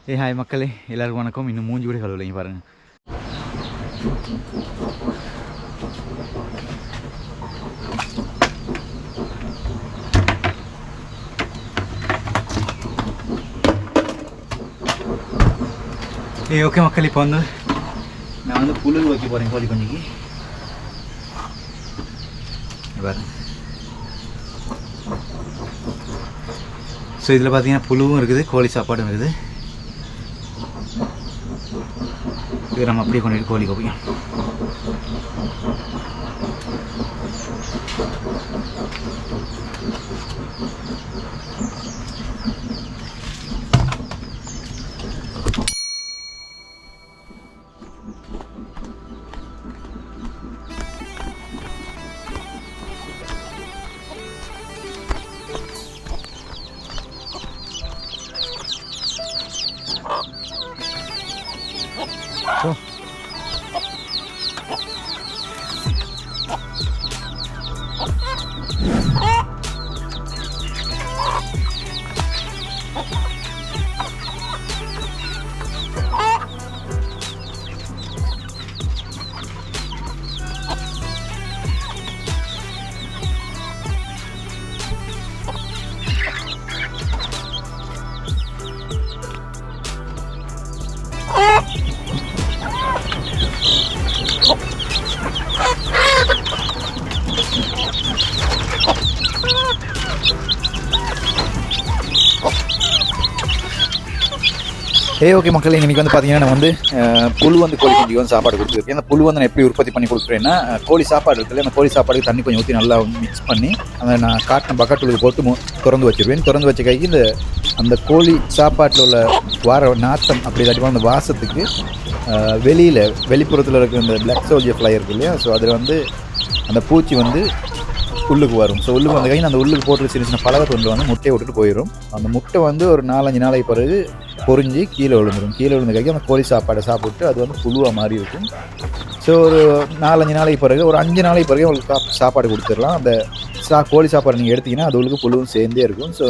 Hi மக்களே, எல்லாருக்கும் வணக்கம். இன்னும் மூஞ்சி கூட கழுவலைங்க பாருங்கள். ஓகே மக்கள், இப்போ வந்து நான் வந்து புழு வைக்க போகிறேன் கோழி குஞ்சுக்கு. பாருங்க. ஸோ இதில் பார்த்தீங்கன்னா புழுவும் இருக்குது, கோழி சாப்பாடும் இருக்குது. இது நம்ம அப்படியே கொண்டு கோழி கோப்பியும். ஓகே மக்கள், இன்றைக்கி வந்து பார்த்தீங்கன்னா நான் வந்து புழு வந்து கோழி குஞ்சுக்கு வந்து சாப்பாடு கொடுத்துருக்கேன். அந்த புழு வந்து நான் எப்படி உற்பத்தி பண்ணி கொடுக்குறேன்னா, கோழி சாப்பாடு இருக்குல்ல, அந்த கோழி சாப்பாடுக்கு தண்ணி கொஞ்சம் ஊற்றி நல்லா மிக்ஸ் பண்ணி அதை நான் காட்டின பக்கெட்டுக்கு போட்டு திறந்து வச்சுருவேன். திறந்து வச்ச கைக்கு அந்த கோழி சாப்பாட்டில் உள்ள வார நாட்டம் அப்படி இல்லாட்டி அந்த வாசத்துக்கு வெளிப்புறத்தில் இருக்கிற இந்த பிளாக் சோல்ஜர் ஃப்ளை இருக்கு இல்லையா, ஸோ அதில் வந்து அந்த பூச்சி வந்து உள்ளுக்கு வரும். ஸோ உள்ளுக்கு வந்த கையில் அந்த உள்ளுக்கு போட்டு சின்ன சின்ன பலகை தொண்டு வந்து முட்டையை விட்டுட்டு போயிடும். அந்த முட்டை வந்து ஒரு 4-5 நாளைக்கு பிறகு பொறிஞ்சு கீழே விழுந்துடும். கீழே விழுந்த கைக்கு அந்த கோழி சாப்பாடை சாப்பிட்டு அது வந்து புழுவாக மாறி இருக்கும். ஸோ ஒரு 4-5 நாளைக்கு பிறகு, ஒரு 5 நாளைக்கு பிறகு உங்களுக்கு சாப்பாடு கொடுத்துடலாம். அந்த கோழி சாப்பாடு நீங்கள் எடுத்திங்கன்னா அது உங்களுக்கு புழுவும் சேர்ந்தே இருக்கும். ஸோ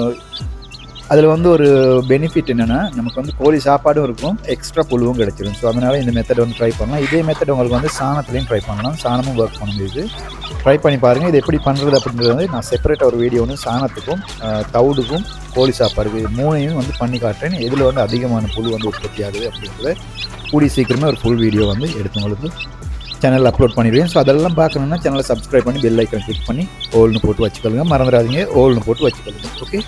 அதில் வந்து ஒரு பெனிஃபிட் என்னென்னா, நமக்கு வந்து கோழி சாப்பாடும் இருக்கும், எக்ஸ்ட்ரா புழுவும் கிடச்சிடும். ஸோ அதனால் இந்த மெத்தட் வந்து ட்ரை பண்ணலாம். இதே மெத்தட் உங்களுக்கு வந்து சாணத்துலேயும் ட்ரை பண்ணலாம். சாணமும் ஒர்க் பண்ண முடியுது. ட்ரை பண்ணி பாருங்கள். இது எப்படி பண்ணுறது அப்படின்றது வந்து நான் செப்பரேட்டாக ஒரு வீடியோ வந்து சாணத்துக்கும் தவிடுக்கும் கோழி சாப்பாடுக்கு 3ஐயும் வந்து பண்ணி காட்டுறேன். எதில் வந்து அதிகமான புழு வந்து உற்பத்தி ஆகுது அப்படின்றத கூடி சீக்கிரமே ஒரு ஃபுல் வீடியோ வந்து எடுத்து உங்களுக்கு சேனலில் அப்லோட் பண்ணிடுவேன். ஸோ அதெல்லாம் பார்க்கணுன்னா சேனலை சப்ஸ்கிரைப் பண்ணி பெல் ஐக்கன் கிளிக் பண்ணி ஓல்னு போட்டு வச்சுக்கொள்ளுங்க. மறந்துடாதீங்க, ஓல்னு போட்டு வச்சுக்கொள்ளுங்க. ஓகே.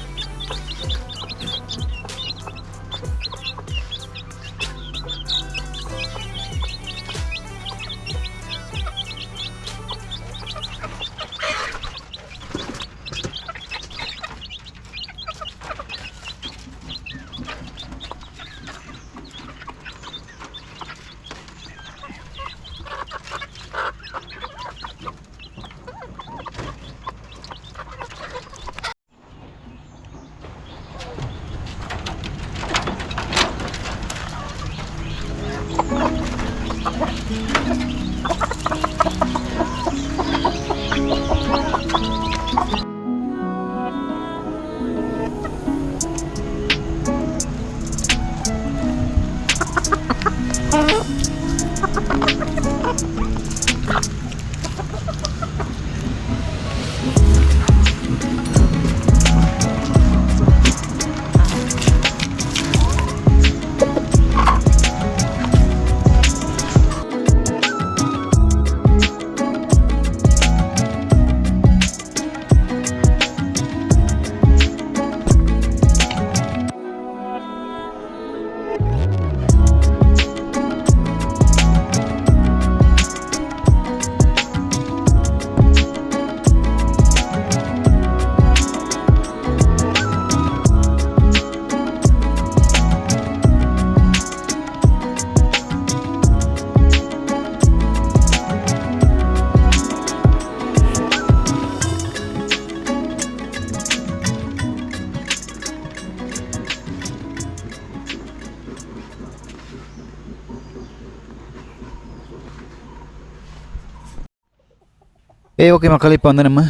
ஓகே மக்கள், இப்போ வந்து நம்ம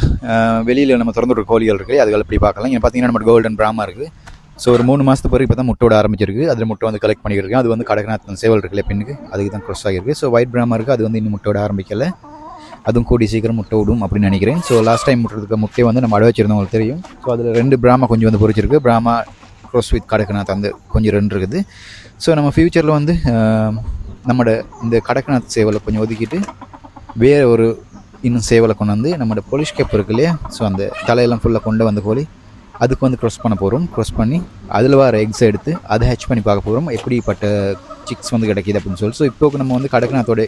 வெளியில் நம்ம திறந்துவிட்ற கோழிகள் இருக்குது, அதுகள் எப்படி பார்க்கலாம். இங்கே பார்த்தீங்கன்னா நம்ம கோல்டன் பிராமா இருக்குது. ஸோ ஒரு 3 மாதத்துக்கு பிறகு இப்போ தான் முட்டை விட ஆரம்பிச்சிருக்கு. அதில் முட்டை வந்து கலெக்ட் பண்ணியிருக்கேன். அது வந்து கடகநாத் சேவல் இருக்குல்ல பெண்ணுக்கு, அதுக்கு தான் க்ராஸ் ஆகிருக்கு. ஸோ ஒயிட் பிராமா இருக்குது, அது வந்து இன்னும் முட்டை விட ஆரம்பிக்கலை. அதுவும் கூடி சீக்கிரம் முட்டை விடும் அப்படின்னு நினைக்கிறேன். ஸோ லாஸ்ட் டைம் முட்டுறதுக்கு முட்டையை வந்து நம்ம அடை வச்சிருந்தவங்களுக்கு தெரியும். ஸோ அதில் 2 பிராமா கொஞ்சம் வந்து பொறிச்சிருக்கு. பிராமா க்ராஸ் வித் கடகநாத் அந்த கொஞ்சம் 2 இருக்குது. ஸோ நம்ம ஃப்யூச்சரில் வந்து நம்மளோட இந்த கடகநாத் சேவலை கொஞ்சம் ஒதுக்கிட்டு வேறு ஒரு இன்னும் சேவலை கொண்டு வந்து நம்மளோட போலீஸ் கேப் இருக்கு இல்லையா, ஸோ அந்த தலையெல்லாம் ஃபுல்லாக கொண்டு வந்த கோழி அதுக்கு வந்து க்ராஸ் பண்ண போகிறோம். க்ராஸ் பண்ணி அதில் வர எக்ஸை எடுத்து அதை ஹேட்ச் பண்ணி பார்க்க போகிறோம், எப்படிப்பட்ட சிக்ஸ் வந்து கிடைக்கிது அப்படின்னு சொல்லி. ஸோ இப்போ நம்ம வந்து கடகநாத்தோட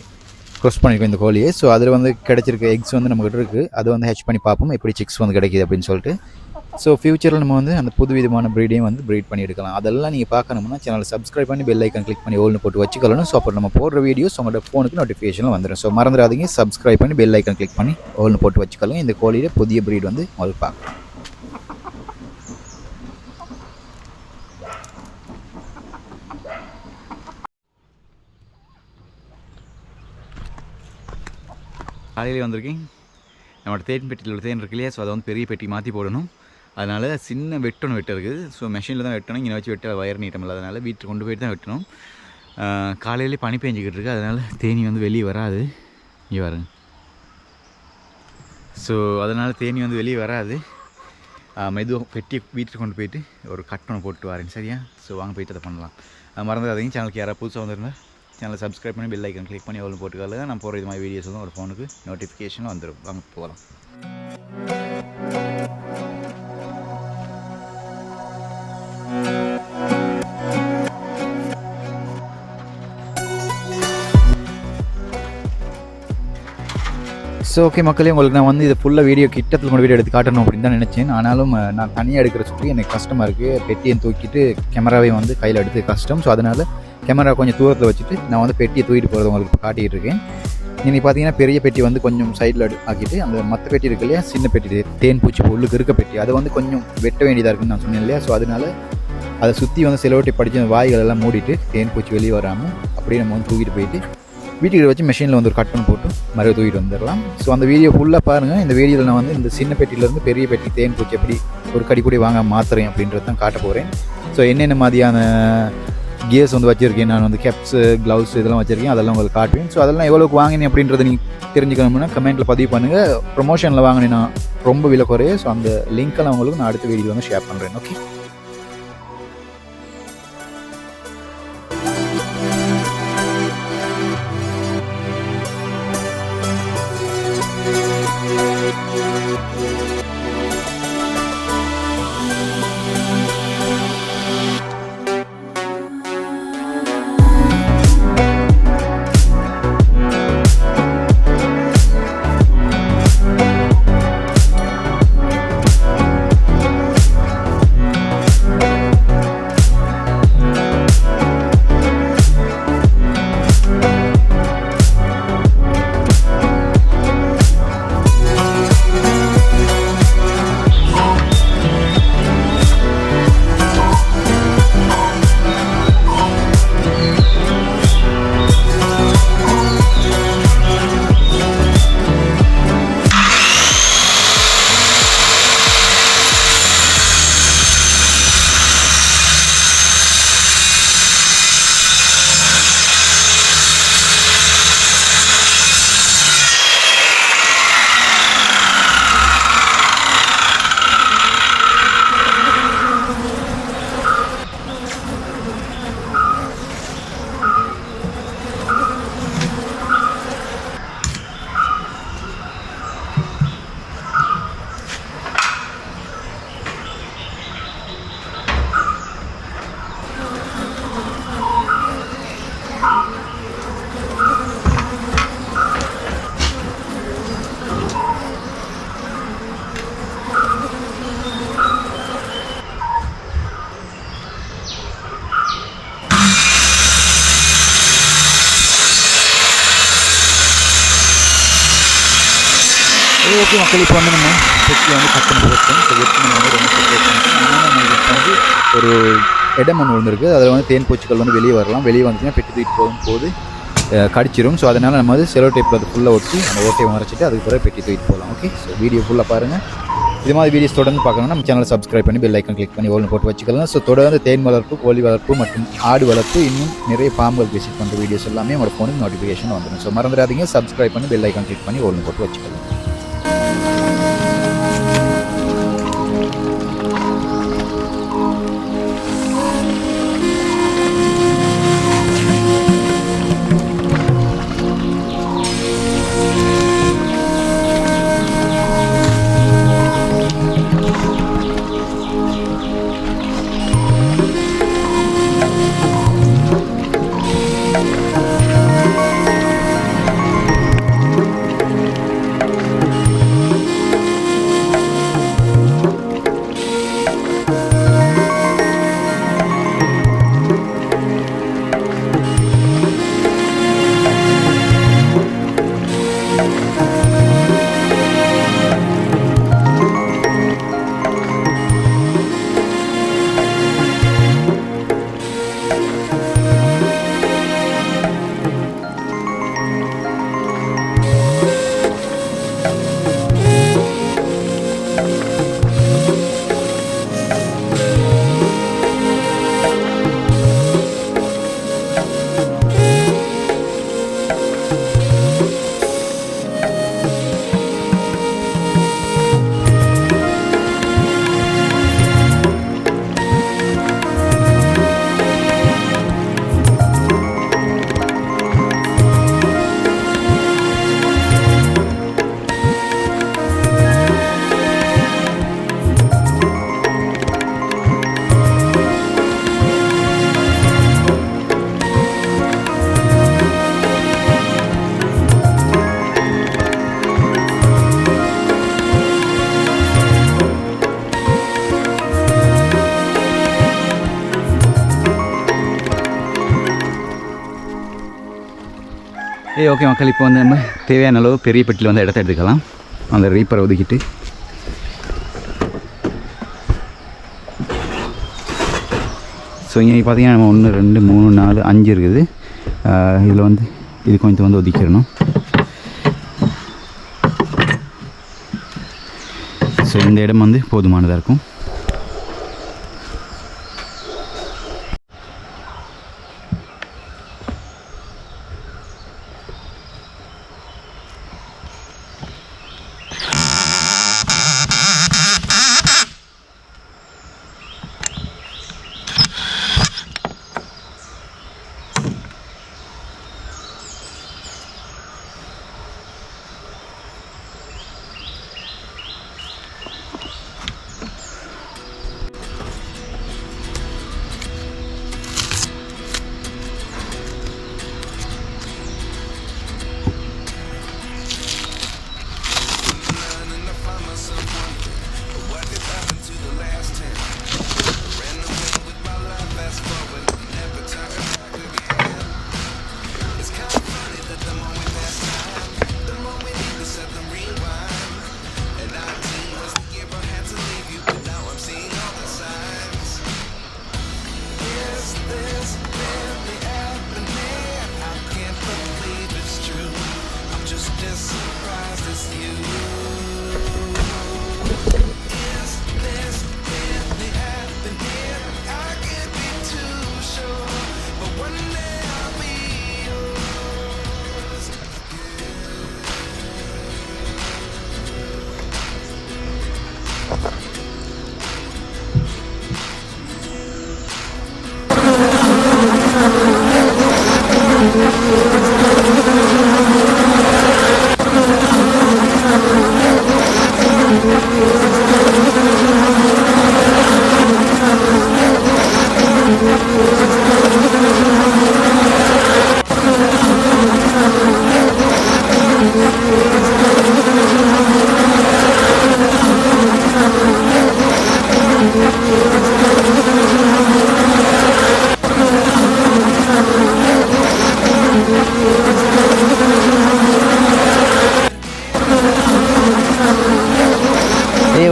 க்ராஸ் பண்ணியிருக்கோம் இந்த கோழியை. ஸோ அதில் வந்து கிடைச்சிருக்க எக்ஸ் வந்து நம்மகிட்ட இருக்குது, அதை வந்து ஹேட்ச் பண்ணி பார்ப்போம் எப்படி சிக்ஸ் வந்து கிடைக்கிது அப்படின்னு சொல்லிட்டு. ஸோ ஃப்யூச்சரில் நம்ம வந்து அந்த புது விதமான ப்ரீடையும் வந்து ப்ரீட் பண்ணி எடுக்கலாம். அதெல்லாம் நீங்கள் பார்க்கணும்னா சேனலை சப்ஸ்கிரைப் பண்ணி பெல் ஐக்கான் கிளிக் பண்ணி ஓல்னு போட்டு வச்சுக்கலாம். ஸோ அப்போ நம்ம போடுற வீடியோஸ் உங்களோட ஃபோனுக்கு நோட்டிஃபிகேஷனில் வந்துடும். ஸோ மறந்துடாதீங்க, சப்ஸ்கிரைப் பண்ணி பெல் ஐக்கான் கிளிக் பண்ணி ஓல்னு போட்டு வச்சுக்கலாம். இந்த கோழியில் புதிய ப்ரீட் வந்து உங்களுக்கு பார்க்கலாம். காலையிலே வந்திருக்கேன். நம்மளோட தேன் பெட்டியில் உள்ள தேன் இருக்கு இல்லையா, ஸோ அதை வந்து பெரிய பெட்டி மாற்றி போடணும். அதனால் சின்ன வெட்டணும் இருக்குது. ஸோ மெஷினில் தான் வெட்டணும், இங்கே வச்சு வெட்ட வயர் நீட்டம் இல்லை, அதனால் வீட்டுக்கு கொண்டு போய்ட்டு தான் வெட்டணும். காலையிலே பனி பெஞ்சிக்கிட்டு இருக்குது, அதனால் தேனி வந்து வெளியே வராது. இங்கே வருங்க. ஸோ அதனால் தேனி வந்து வெளியே வராது. மெதுவாக பெட்டி வீட்டுக்கு கொண்டு போயிட்டு ஒரு கட்டணம் போட்டு வரேன், சரியா? ஸோ வாங்க போயிட்டு அதை பண்ணலாம். மறந்துடாதீங்க, சேனலுக்கு யாராவது புதுசாக வந்துருந்தேன் சேனலை சப்ஸ்கிரைப் பண்ணி பெல் ஐக்கன் கிளிக் பண்ணி எவ்வளோ போட்டுக்கால நான் போகிற இது மாதிரி வீடியோஸ் வந்து ஒரு ஃபோனுக்கு நோட்டிஃபிகேஷனும் வந்துடும். வாங்க போகலாம். ஸோ ஓகே மக்களே, உங்களுக்கு நான் வந்து இதை ஃபுல்லாக வீடியோ கிட்டத்தில் கொண்டு வீடியோ எடுத்து காட்டணும் அப்படின்னு தான் நினச்சேன். ஆனாலும் நான் தனியாக எடுக்கிற சொல்லி எனக்கு கஷ்டமாக இருக்குது. பெட்டியை தூக்கிட்டு கேமராவை வந்து கையில் எடுத்து கஷ்டம். ஸோ அதனால் கேமரா கொஞ்சம் தூரத்தில் வச்சுட்டு நான் வந்து பெட்டியை தூக்கிட்டு போகிறது உங்களுக்கு காட்டிகிட்டு இருக்கேன். நீங்கள் பார்த்தீங்கன்னா பெரிய பெட்டி வந்து கொஞ்சம் சைடில் ஆக்கிட்டு அந்த மற்ற பெட்டி இருக்கு இல்லையா, சின்ன பெட்டி தேன் பூச்சி உள்ளுக்கு இருக்க பெட்டி அதை வந்து கொஞ்சம் வெட்ட வேண்டியதாக இருக்குன்னு நான் சொன்னேன் இல்லையா. ஸோ அதனால் அதை சுற்றி வந்து சிலவட்டி படித்து அந்த வாய்கள் எல்லாம் மூடிட்டு தேன் பூச்சி வெளியே வராமல் அப்படியே நம்ம வந்து தூக்கிட்டு போயிட்டு வீட்டுக்கு வச்சு மெஷினில் வந்து ஒரு கட் பண்ணி போட்டு மறுபடியும் தூக்கிட்டு வந்துடலாம். ஸோ அந்த வீடியோ ஃபுல்லாக பாருங்கள். இந்த வீடியோவில் நான் வந்து இந்த சின்ன பெட்டியிலேருந்து பெரிய பெட்டி தேன் பூச்சி எப்படி ஒரு கடி கூடி வாங்க மாற்றுறேன் அப்படின்றது தான் காட்ட போகிறேன். ஸோ என்னென்ன மாதிரியான கியர்ஸ் வந்து வச்சுருக்கேன், நான் வந்து கேப்ஸு க்ளவுஸ் இதெல்லாம் வச்சுருக்கேன், அதெல்லாம் உங்களுக்கு காட்டுவேன். ஸோ அதெல்லாம் எவ்வளோக்கு வாங்கினேன் அப்படின்றத நீங்கள் தெரிஞ்சுக்கணும்னா கமெண்ட்டில் பதிவு பண்ணுங்கள். ப்ரொமோஷனில் வாங்கினேன்னா ரொம்ப விலை குறைய. ஸோ அந்த லிங்க்கெல்லாம் உங்களுக்கு நான் அடுத்த வீடியோ வந்து ஷேர் பண்ணுறேன். ஓகே, ஓகே மக்கள், இப்போ வந்து நம்ம பெட்டி வந்து கட் பண்ணி போட்டோம். ஸோ வெட்டி நம்ம வந்து ரொம்ப செப்பரேட் பண்ணிட்டோம். அதனால் நம்மளுக்கு வந்து ஒரு இடம் ஒன்று வந்துருக்கு, அதில் வந்து தேன் பூச்சிகள் வந்து வெளியே வரலாம். வெளியே வந்துச்சுன்னா பெட்டி தூக்கிட்டு போகும்போது கடிச்சிடும். ஸோ அதனால் நம்ம வந்து செலோ டேப்பில் அது ஃபுல்லாக ஒட்டி அந்த ஓட்டையை மறைச்சிட்டு அதுக்கு பிறகு பெட்டி தூக்கிட்டு போகலாம். ஓகே, ஸோ வீடியோ ஃபுல்லாக பாருங்கள். இது மாதிரி வீடியோஸ் தொடர்ந்து பார்க்கணும்னா நம்ம சேனலை சப்ஸ்கிரைப் பண்ணி பெல் ஐக்கன் கிளிக் பண்ணி ஓல்னு போட்டு வச்சுக்கலாம். ஸோ தொடர்ந்து தேன் வளர்ப்பு, கோழி வளர்ப்பு மற்றும் ஆடு வளர்ப்பு, இன்னும் நிறைய ஃபார்ம்கள் விசிட் பண்ணுற வீடியோஸ் எல்லாமே உங்களோட ஃபோனுக்கு நோட்டிஃபிகேஷன் வந்துடும். ஸோ மறந்துடாதீங்க, சப்ஸ்கிரைப் பண்ணி பெல் ஐக்கன் கிளிக் பண்ணி ஓல்னு போட்டு வச்சுக்கலாம். ஓகே மக்கள், இப்போ வந்து நம்ம தேவையான அளவு பெரிய பெட்டியில் வந்து இடத்த எடுத்துக்கலாம். அந்த ரீப்பரை ஒதுக்கிட்டு ஸோ இங்கே பார்த்தீங்கன்னா நம்ம 1 2 3 4 5 இருக்குது. இதில் வந்து இது கொஞ்சம் வந்து ஒதுக்கிடணும். ஸோ இந்த இடம் வந்து போதுமானதாக இருக்கும்.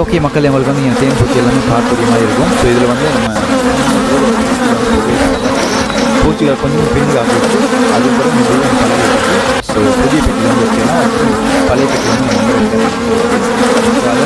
ஓகே மக்கள், உங்களுக்கு வந்து என் தேன் பூச்சி எல்லாமே பார்க்கக்கூடிய மாதிரி இருக்கும். ஸோ இதில் வந்து நம்ம பூச்சிகளை கொஞ்சம் பின்னுக்கு ஆக்கிட்டு அதுக்கப்புறம் பழைய பெட்டி. ஸோ புதிய பெட்டி வந்து வச்சுன்னா பழைய பெட்டி வந்து நம்ம வைக்கிறோம். ஸோ அதை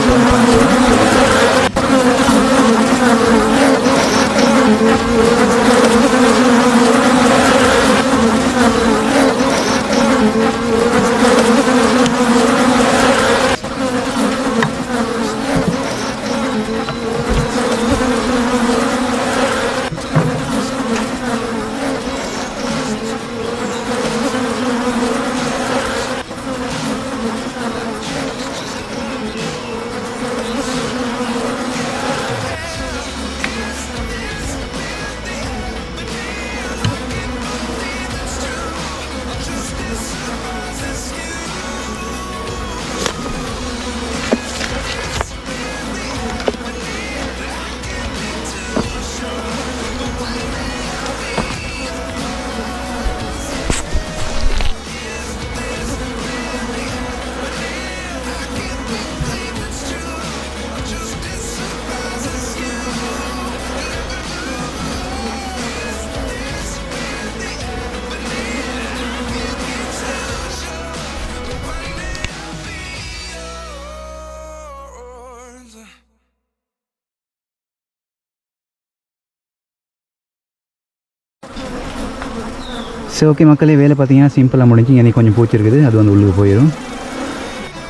ஸோ ஓகே மக்களே, வேலை பார்த்தீங்கன்னா சிம்பிளாக முடிஞ்சு. எனக்கு கொஞ்சம் பூச்சி இருக்குது, அது வந்து உள்ளுக்கு போயிடும்.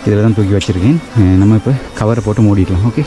இதில் தான் தூக்கி வச்சுருக்கேன். நம்ம இப்போ கவரை போட்டு மூடிடலாம். ஓகே,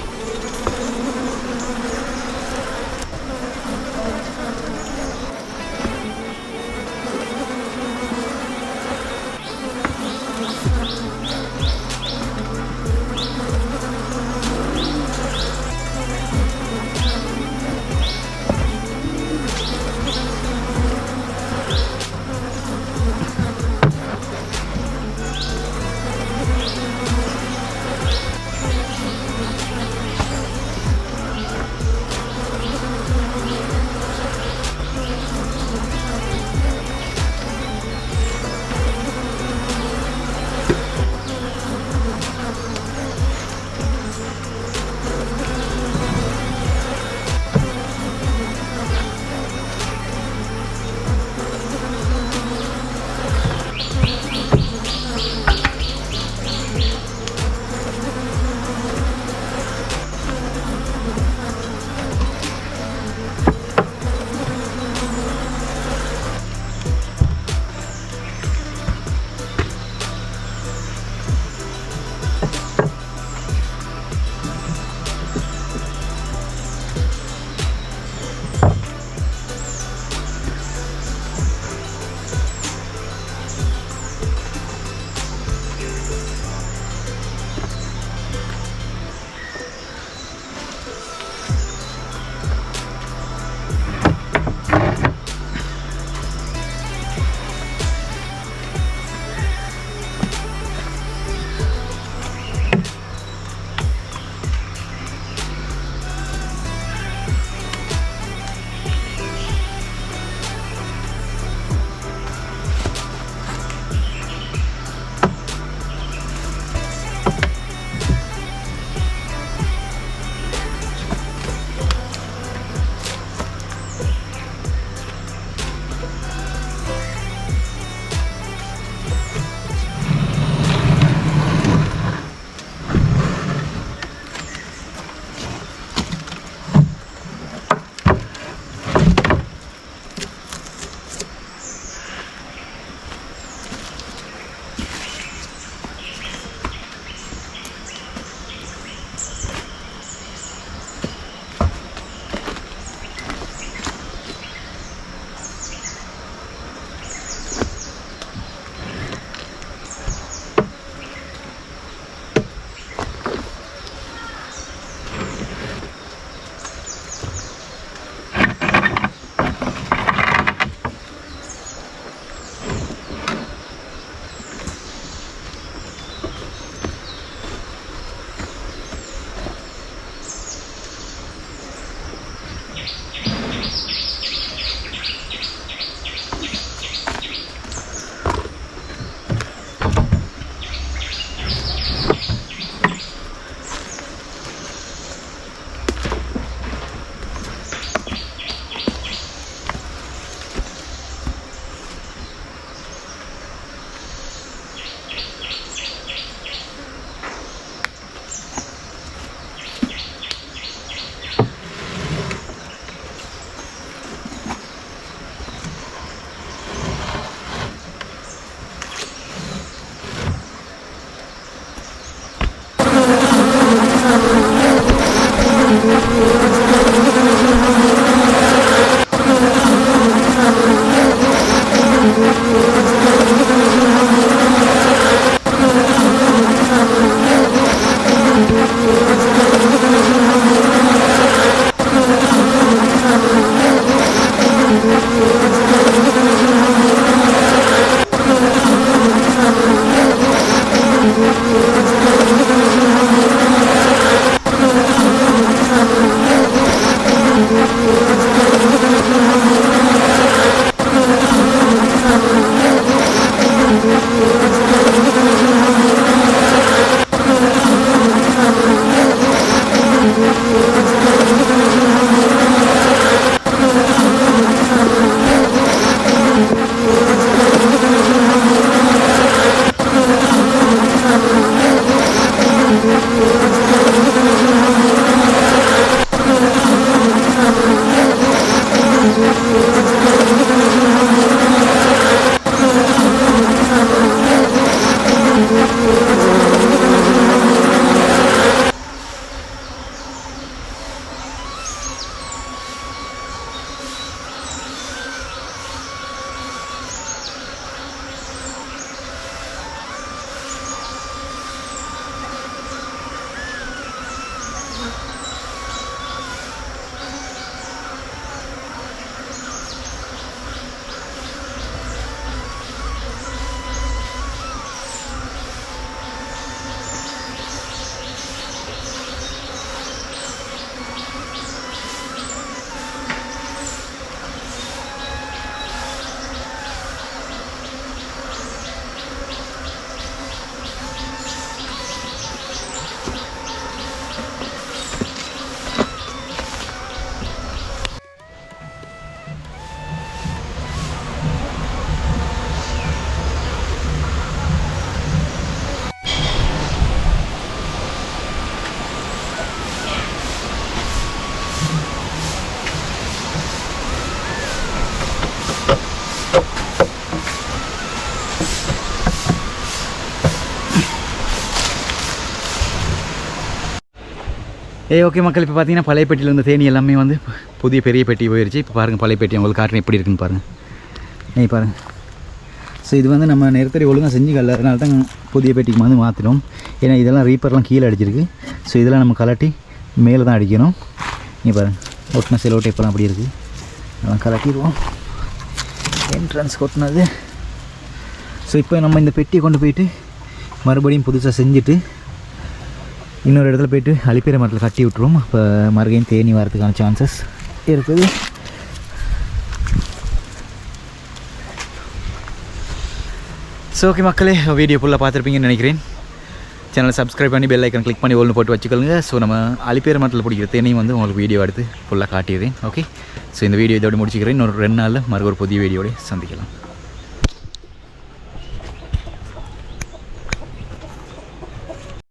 ஓகே மக்கள், இப்போ பார்த்தீங்கன்னா பழைய பெட்டியில் இருந்த தேனி எல்லாமே வந்து புதிய பெரிய பெட்டி போயிடுச்சு. இப்போ பாருங்கள் பழைய பெட்டி உங்களுக்கு காட்டுறேன் எப்படி இருக்குன்னு பாருங்கள். பாருங்கள். ஸோ இது வந்து நம்ம நிறுத்தறி ஒழுங்காக செஞ்சுக்கல, அதனால தான் புதிய பெட்டிக்கு வந்து மாற்றிடும். ஏன்னா இதெல்லாம் ரீப்பர்லாம் கீழே அடிச்சிருக்கு. ஸோ இதெல்லாம் நம்ம கலட்டி மேலே தான் அடிக்கணும். இங்கே பாருங்கள், ஒட்டின செலோ டேப்பெல்லாம் அப்படி இருக்குது. அதெல்லாம் கலட்டிடுவோம். என்ட்ரன்ஸ் கொட்டினது. ஸோ இப்போ நம்ம இந்த பெட்டியை கொண்டு போயிட்டு மறுபடியும் புதுசாக செஞ்சுட்டு இன்னொரு இடத்துல போய்ட்டு அலிப்பேரை மரத்தில் கட்டி விட்டுருவோம். அப்போ மறுபடியும் தேனி வரதுக்கான சான்சஸ் இருக்குது. ஸோ ஓகே மக்களே, வீடியோ ஃபுல்லாக பார்த்துருப்பீங்கன்னு நினைக்கிறேன். சேனலை சப்ஸ்கிரைப் பண்ணி பெல் ஐக்கன் கிளிக் பண்ணி ஒன்று போட்டு வச்சுக்கோங்க. ஸோ நம்ம அலிப்பேரை மரத்தில் பிடிக்கிற தேனையும் வந்து உங்களுக்கு வீடியோ எடுத்து ஃபுல்லாக காட்டிடுறேன். ஓகே, ஸோ இந்த வீடியோ இதோடு முடிச்சுக்கிறேன். இன்னொரு 2 நாளில் மறுபடியும் ஒரு புதிய வீடியோட சந்திக்கலாம்.